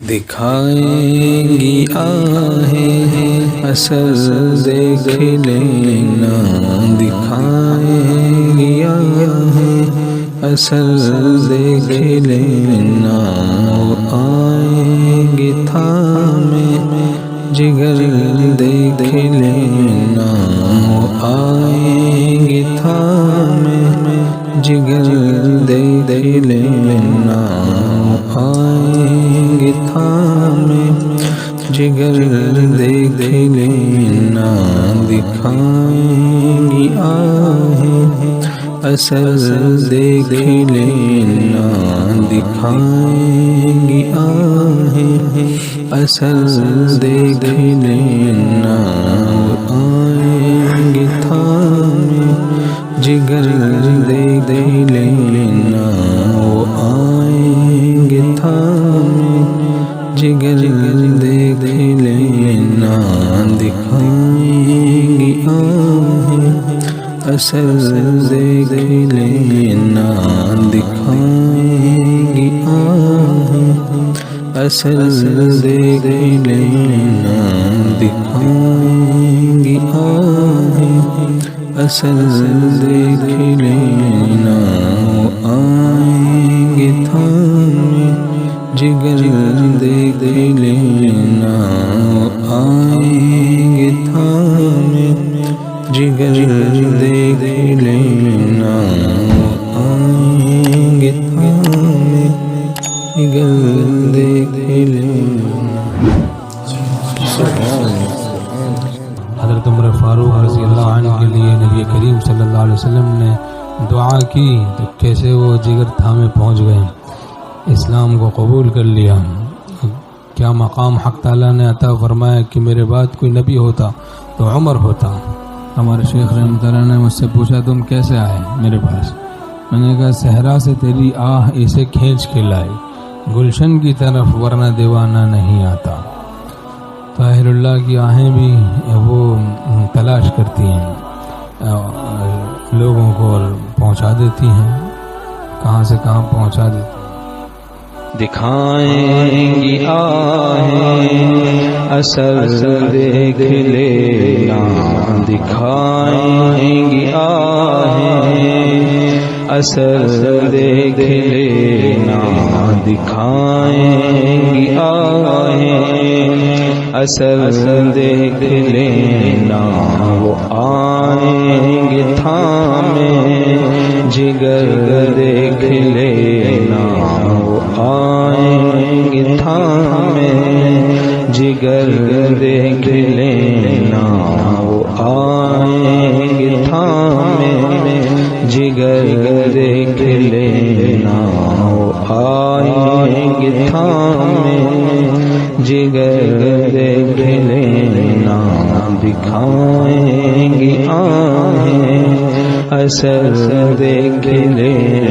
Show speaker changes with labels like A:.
A: دکھائیں گی آہیں اثر دیکھ لینا، دکھائیں گی آہیں اثر دیکھ لینا، وہ آئیں گے تھامے جگر دیکھ لینا، وہ آئیں گے تھامے جگر دیکھ لینا، آئیں گے تھامے جگر دیکھ لینا، دکھائیں گی آہیں اثر دیکھ لینا، دکھائیں گی آہیں اثر دیکھ لینا، آئیں گے تھامے جگر دیکھ لینا، وہ آئیں گے تھامے جگر دیکھ لینا، دکھائیں گی آہیں اثر دیکھ لینا، دکھائیں گی آہیں اثر دیکھ لینا، دکھائیں گی آہیں اثر دیکھ لینا، وہ آئیں گے تھامے جگر دیکھ لینا، وہ آئیں گے تھامے جگر دیکھ لینا، وہ آئیں گے تھامے جگر دیکھ لینا۔
B: حضرت عمر فاروق رضی اللہ عنہ کے لیے نبی کریم صلی اللہ علیہ وسلم نے دعا کی تو کیسے وہ جگر تھامے پہنچ گئے، اسلام کو قبول کر لیا۔ کیا مقام حق تعالیٰ نے عطا فرمایا کہ میرے بعد کوئی نبی ہوتا تو عمر ہوتا۔ ہمارے شیخ رحمۃ اللہ نے مجھ سے پوچھا تم کیسے آئے میرے پاس؟ میں نے کہا صحرا سے تیری آہ اسے کھینچ کے لائی، گلشن کی طرف ورنہ دیوانہ نہیں آتا۔ طاہر اللہ کی آہیں بھی وہ تلاش کرتی ہیں، لوگوں کو پہنچا دیتی ہیں، کہاں سے کہاں پہنچا دیتی ہیں۔
A: دکھائیں گی آہیں اثر دیکھ لینا، دکھائیں گی آہیں اثر دیکھ لینا، دکھائیں گی آہیں اثر دیکھ لینا، وہ آئیں گے تھامے جگر دیکھ لینا، وہ آئیں گے تھامے جگر دیکھ لینا، وہ آئیں گے تھامے جگر دیکھ لینا، وہ آئیں گے تھامے جگر دیکھ لینا، دکھائیں گی آہیں اثر دیکھ لینا۔